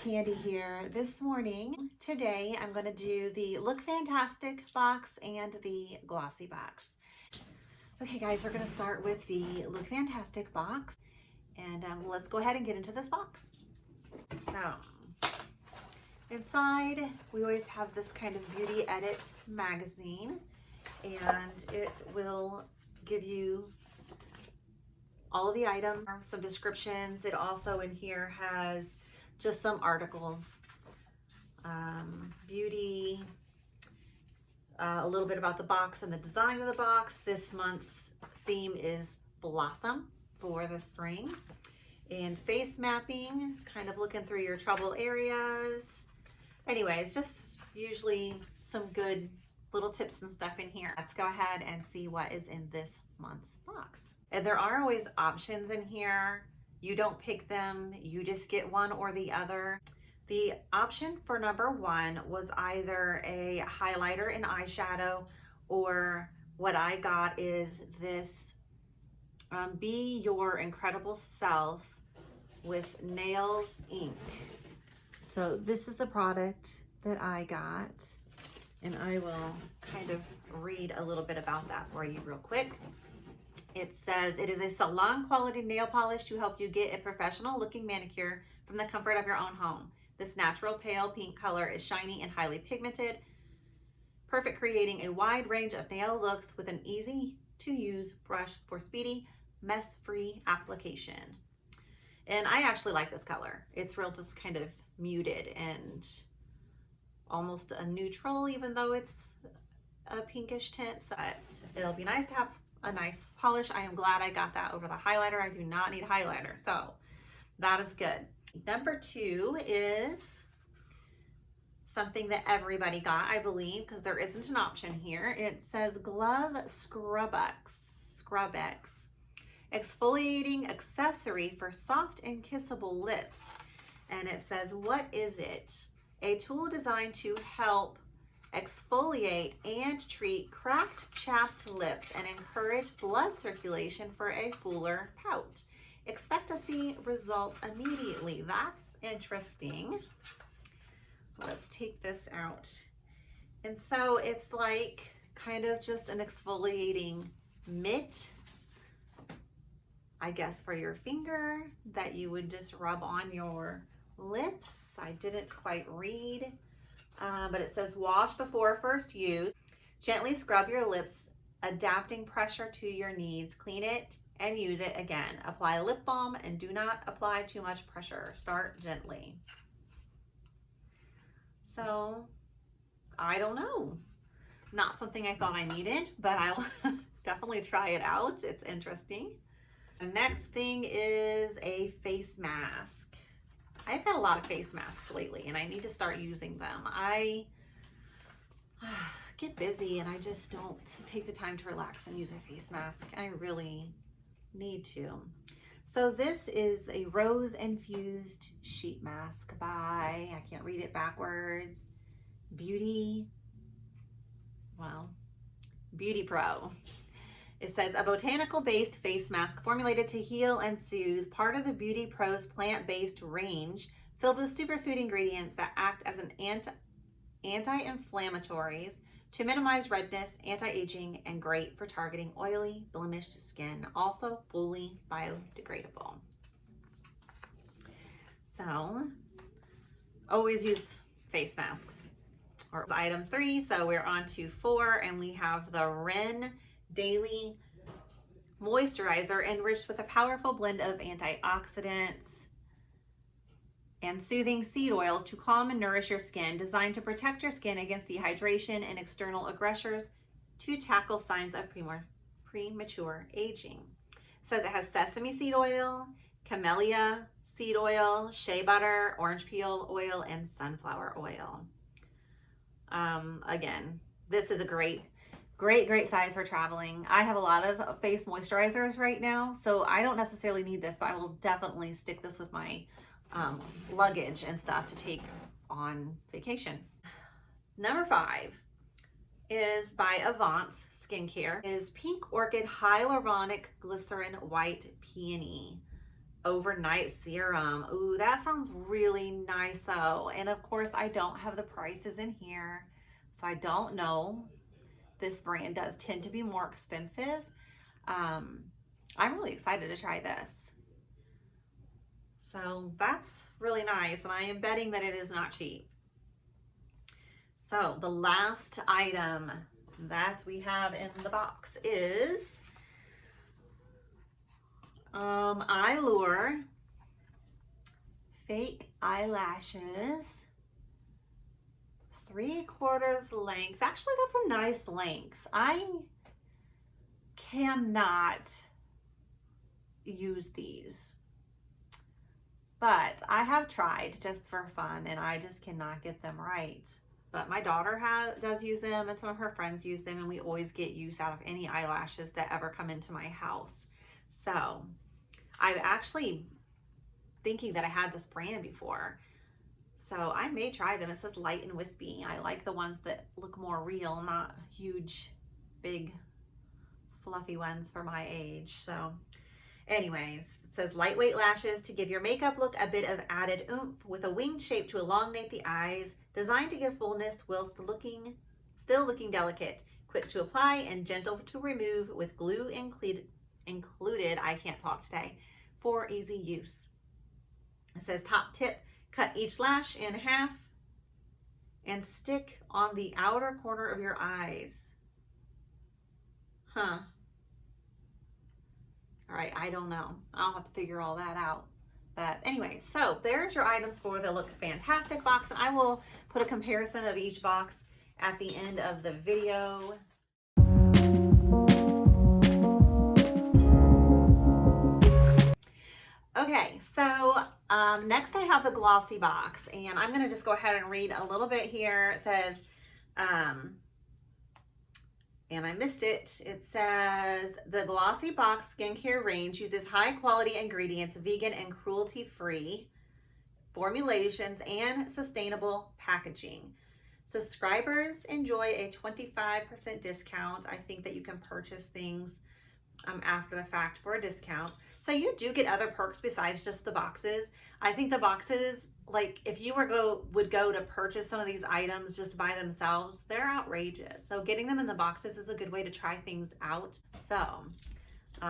Candy here this morning. Today I'm going to do the Look Fantastic box and the Glossy box. Okay guys, we're going to start with the Look Fantastic box and let's go ahead and get into this box. So inside we always have this kind of beauty edit magazine, and it will give you all of the items, some descriptions. It also in here has just some articles, beauty, a little bit about the box and the design of the box. This month's theme is Blossom for the spring. And face mapping, kind of looking through your trouble areas. Anyways, just usually some good little tips and stuff in here. Let's go ahead and see what is in this month's box. And there are always options in here. You don't pick them, you just get one or the other. The option for number one was either a highlighter and eyeshadow, or what I got is this Be Your Incredible Self with Nails ink. So this is the product that I got, and I will kind of read a little bit about that for you real quick. It says, it is a salon quality nail polish to help you get a professional looking manicure from the comfort of your own home. This natural pale pink color is shiny and highly pigmented, perfect creating a wide range of nail looks with an easy to use brush for speedy, mess-free application. And I actually like this color. It's real just kind of muted and almost a neutral, even though it's a pinkish tint. So it'll be nice to have a nice polish. I am glad I got that over the highlighter. I do not need highlighter, so that is good. Number two is something that everybody got, I believe, because there isn't an option here. It says Glove Scrub-X, exfoliating accessory for soft and kissable lips. And it says, what is it? A tool designed to help exfoliate and treat cracked, chapped lips and encourage blood circulation for a fuller pout. Expect to see results immediately. That's interesting. Let's take this out. And so it's like kind of just an exfoliating mitt, I guess, for your finger that you would just rub on your lips. I didn't quite read. But it says wash before first use. Gently scrub your lips, adapting pressure to your needs. Clean it and use it again. Apply lip balm and do not apply too much pressure. Start gently. So, I don't know. Not something I thought I needed, but I'll definitely try it out. It's interesting. The next thing is a face mask. I've got a lot of face masks lately and I need to start using them. I get busy and I just don't take the time to relax and use a face mask. I really need to. So this is a rose infused sheet mask by, I can't read it backwards, Beauty Pro. It says a botanical-based face mask formulated to heal and soothe, part of the Beauty Pro's plant-based range, filled with superfood ingredients that act as an anti-inflammatories to minimize redness, anti-aging, and great for targeting oily, blemished skin. Also fully biodegradable. So, always use face masks. Or item 3, so we're on to 4, and we have the Ren Daily Moisturizer, enriched with a powerful blend of antioxidants and soothing seed oils to calm and nourish your skin, designed to protect your skin against dehydration and external aggressors to tackle signs of premature aging. It says it has sesame seed oil, camellia seed oil, shea butter, orange peel oil, and sunflower oil. Again, this is a great size for traveling. I have a lot of face moisturizers right now, so I don't necessarily need this, but I will definitely stick this with my luggage and stuff to take on vacation. Number 5 is by Avance Skincare, is Pink Orchid Hyaluronic Glycerin White Peony. overnight serum. Ooh, that sounds really nice though. And of course, I don't have the prices in here, so I don't know. This brand does tend to be more expensive. I'm really excited to try this. So that's really nice, and I am betting that it is not cheap. So the last item that we have in the box is Eyelure fake eyelashes, 3/4 length. Actually, that's a nice length. I cannot use these, but I have tried just for fun, and I just cannot get them right. But my daughter does use them, and some of her friends use them, and we always get use out of any eyelashes that ever come into my house. So I'm actually thinking that I had this brand before, so I may try them. It says light and wispy. I like the ones that look more real, not huge, big, fluffy ones for my age. So anyways, it says lightweight lashes to give your makeup look a bit of added oomph with a winged shape to elongate the eyes, designed to give fullness whilst still looking delicate, quick to apply and gentle to remove with glue included, I can't talk today, for easy use. It says top tip, cut each lash in half and stick on the outer corner of your eyes. Huh. All right, I don't know. I'll have to figure all that out. But anyway, so there's your items for the Look Fantastic box, and I will put a comparison of each box at the end of the video. Okay, so next I have the Glossy Box, and I'm gonna just go ahead and read a little bit here. It says, and I missed it. It says the Glossy Box skincare range uses high quality ingredients, vegan and cruelty free formulations, and sustainable packaging. Subscribers enjoy a 25% discount. I think that you can purchase things after the fact for a discount. So you do get other perks besides just the boxes. I think the boxes, like if you would go to purchase some of these items just by themselves, they're outrageous. So getting them in the boxes is a good way to try things out. So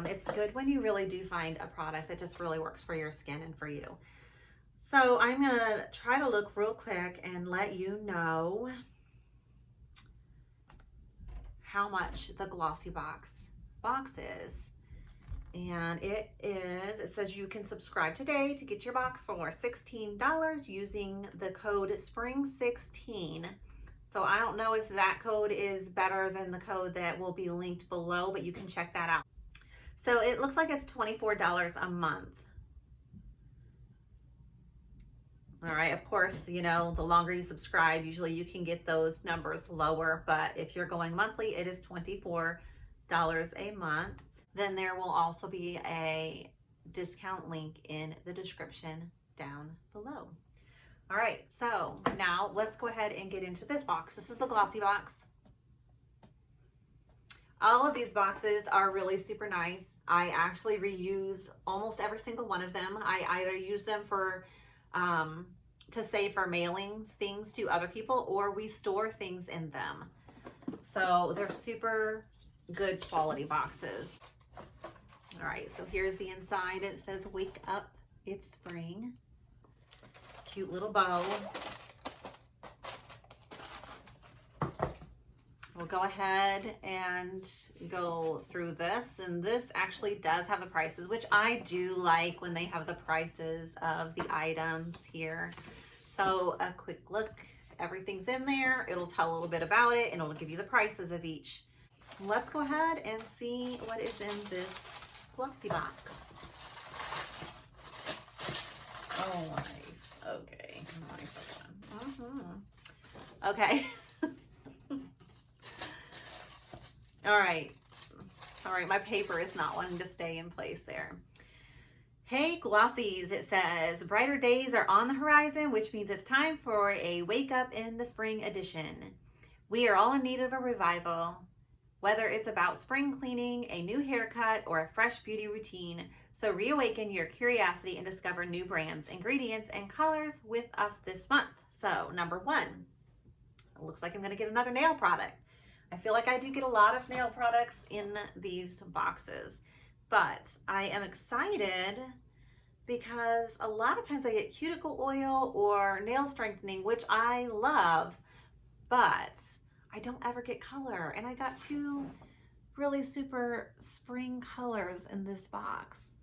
it's good when you really do find a product that just really works for your skin and for you. So I'm gonna try to look real quick and let you know how much the Glossy Box is. And it says you can subscribe today to get your box for $16 using the code SPRING16. So I don't know if that code is better than the code that will be linked below, but you can check that out. So it looks like it's $24 a month. All right, of course, you know, the longer you subscribe, usually you can get those numbers lower, but if you're going monthly, it is $24 a month. Then there will also be a discount link in the description down below. All right, so now let's go ahead and get into this box. This is the Glossy Box. All of these boxes are really super nice. I actually reuse almost every single one of them. I either use them for to save for mailing things to other people, or we store things in them. So they're super good quality boxes. All right, so here's the inside. It says, wake up, it's spring. Cute little bow. We'll go ahead and go through this, and this actually does have the prices, which I do like when they have the prices of the items here. So a quick look, everything's in there. It'll tell a little bit about it, and it'll give you the prices of each. Let's go ahead and see what is in this Glossy Box. Oh, nice. Okay. Okay. All right. My paper is not wanting to stay in place there. Hey Glossies, it says, brighter days are on the horizon, which means it's time for a wake up in the spring edition. We are all in need of a revival. whether it's about spring cleaning, a new haircut, or a fresh beauty routine. So reawaken your curiosity and discover new brands, ingredients, and colors with us this month. So number one, it looks like I'm gonna get another nail product. I feel like I do get a lot of nail products in these boxes, but I am excited because a lot of times I get cuticle oil or nail strengthening, which I love, but I don't ever get color. And I got two really super spring colors in this box.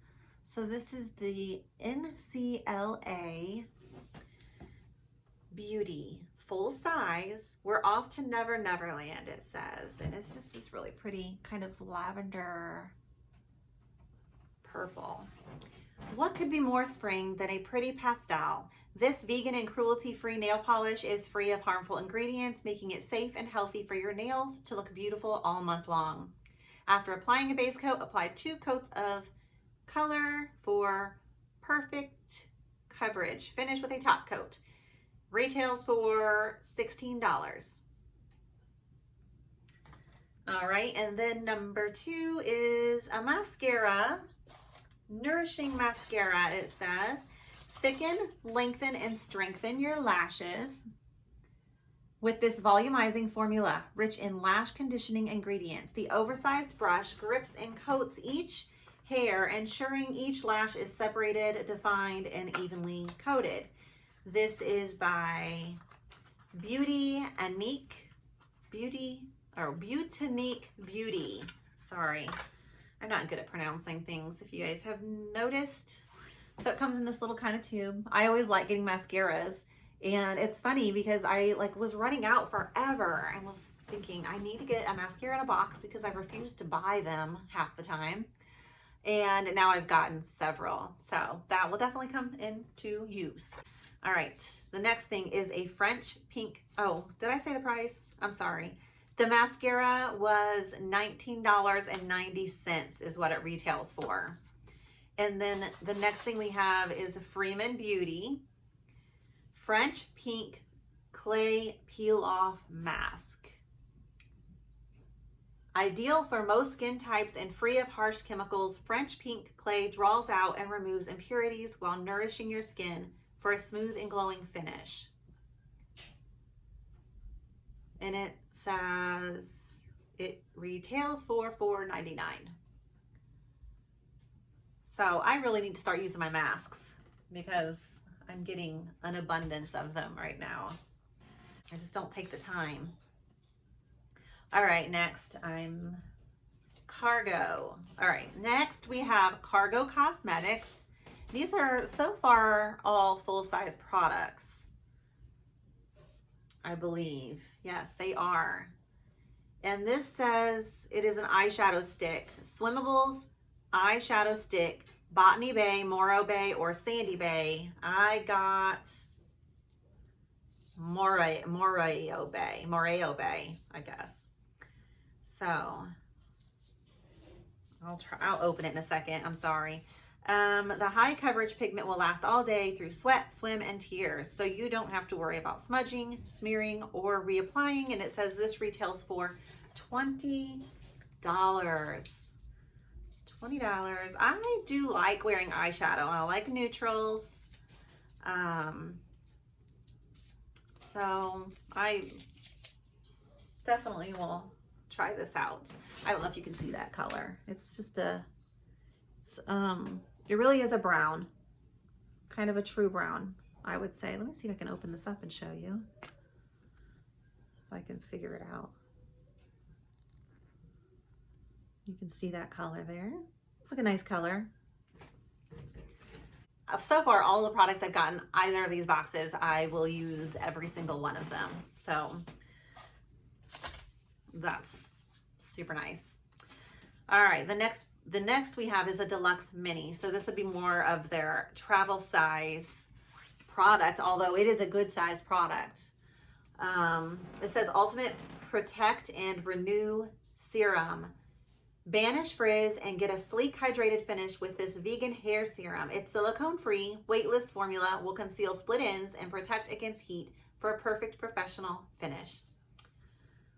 So this is the NCLA Beauty full size. We're off to Never Neverland, it says, and it's just this really pretty kind of lavender purple. What could be more spring than a pretty pastel? This vegan and cruelty-free nail polish is free of harmful ingredients, making it safe and healthy for your nails to look beautiful all month long. After applying a base coat, apply 2 coats of color for perfect coverage. Finish with a top coat. Retails for $16. All right, and then number 2 is a mascara, nourishing mascara, it says. Thicken, lengthen, and strengthen your lashes with this volumizing formula, rich in lash conditioning ingredients. The oversized brush grips and coats each hair, ensuring each lash is separated, defined, and evenly coated. This is by Butanique Beauty. Sorry, I'm not good at pronouncing things, if you guys have noticed. So it comes in this little kind of tube. I always like getting mascaras, and it's funny because I was running out forever. I was thinking I need to get a mascara in a box because I refuse to buy them half the time. And now I've gotten several. So that will definitely come into use. All right, the next thing is a French pink. Oh, did I say the price? I'm sorry. The mascara was $19.90 is what it retails for. And then the next thing we have is Freeman Beauty French Pink Clay Peel Off Mask. Ideal for most skin types and free of harsh chemicals, French Pink Clay draws out and removes impurities while nourishing your skin for a smooth and glowing finish. And it says it retails for $4.99. So I really need to start using my masks because I'm getting an abundance of them right now. I just don't take the time. All right, next I'm Cargo. All right, next we have Cargo Cosmetics. These are so far all full-size products, I believe. Yes, they are. And this says it is an eyeshadow stick. Swimmables eyeshadow stick, Botany Bay, Morro Bay, or Sandy Bay. I got Moreo Bay, I guess. So I'll open it in a second. I'm sorry. The high coverage pigment will last all day through sweat, swim, and tears, so you don't have to worry about smudging, smearing, or reapplying. And it says this retails for $20. $20. I do like wearing eyeshadow. I like neutrals. So I definitely will try this out. I don't know if you can see that color. It's just it really is a brown, kind of a true brown, I would say. Let me see if I can open this up and show you, if I can figure it out. You can see that color there. Looks like a nice color. So far, all the products I've gotten, either of these boxes, I will use every single one of them. So that's super nice. All right, the next we have is a deluxe mini. So this would be more of their travel size product, although it is a good size product. It says Ultimate Protect and Renew Serum. Banish frizz and get a sleek, hydrated finish with this vegan hair serum. Its silicone-free, weightless formula will conceal split ends and protect against heat for a perfect professional finish.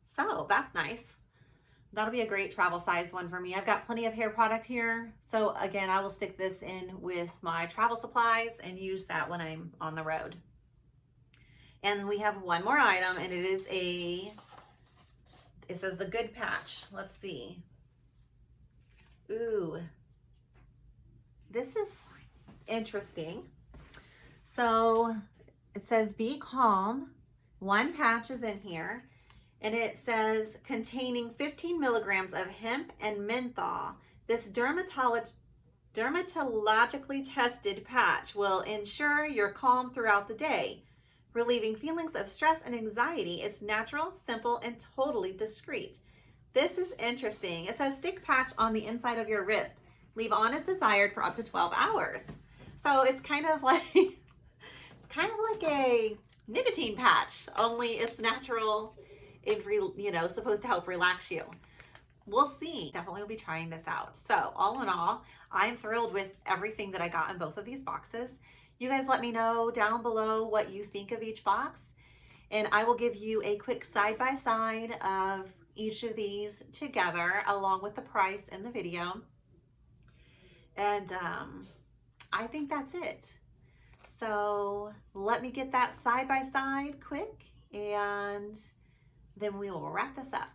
So that's nice. That'll be a great travel size one for me. I've got plenty of hair product here. So again, I will stick this in with my travel supplies and use that when I'm on the road. And we have one more item, and it says the Good Patch. Let's see. Ooh, this is interesting. So it says be calm. One patch is in here. And it says containing 15 milligrams of hemp and menthol. This dermatologically tested patch will ensure you're calm throughout the day, relieving feelings of stress and anxiety. It's natural, simple, and totally discreet. This is interesting. It says stick patch on the inside of your wrist. Leave on as desired for up to 12 hours. So it's kind of like a nicotine patch, only it's natural. Supposed to help relax you. We'll see. Definitely will be trying this out. So all in all, I'm thrilled with everything that I got in both of these boxes. You guys let me know down below what you think of each box, and I will give you a quick side-by-side of each of these together along with the price in the video. And I think that's it. So let me get that side-by-side quick, and then we will wrap this up.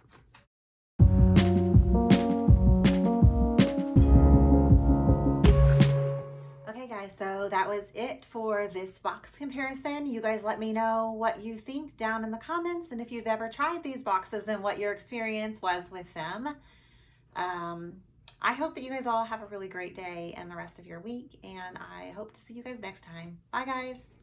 Okay guys, so that was it for this box comparison. You guys let me know what you think down in the comments, and if you've ever tried these boxes and what your experience was with them. I hope that you guys all have a really great day and the rest of your week, and I hope to see you guys next time. Bye guys.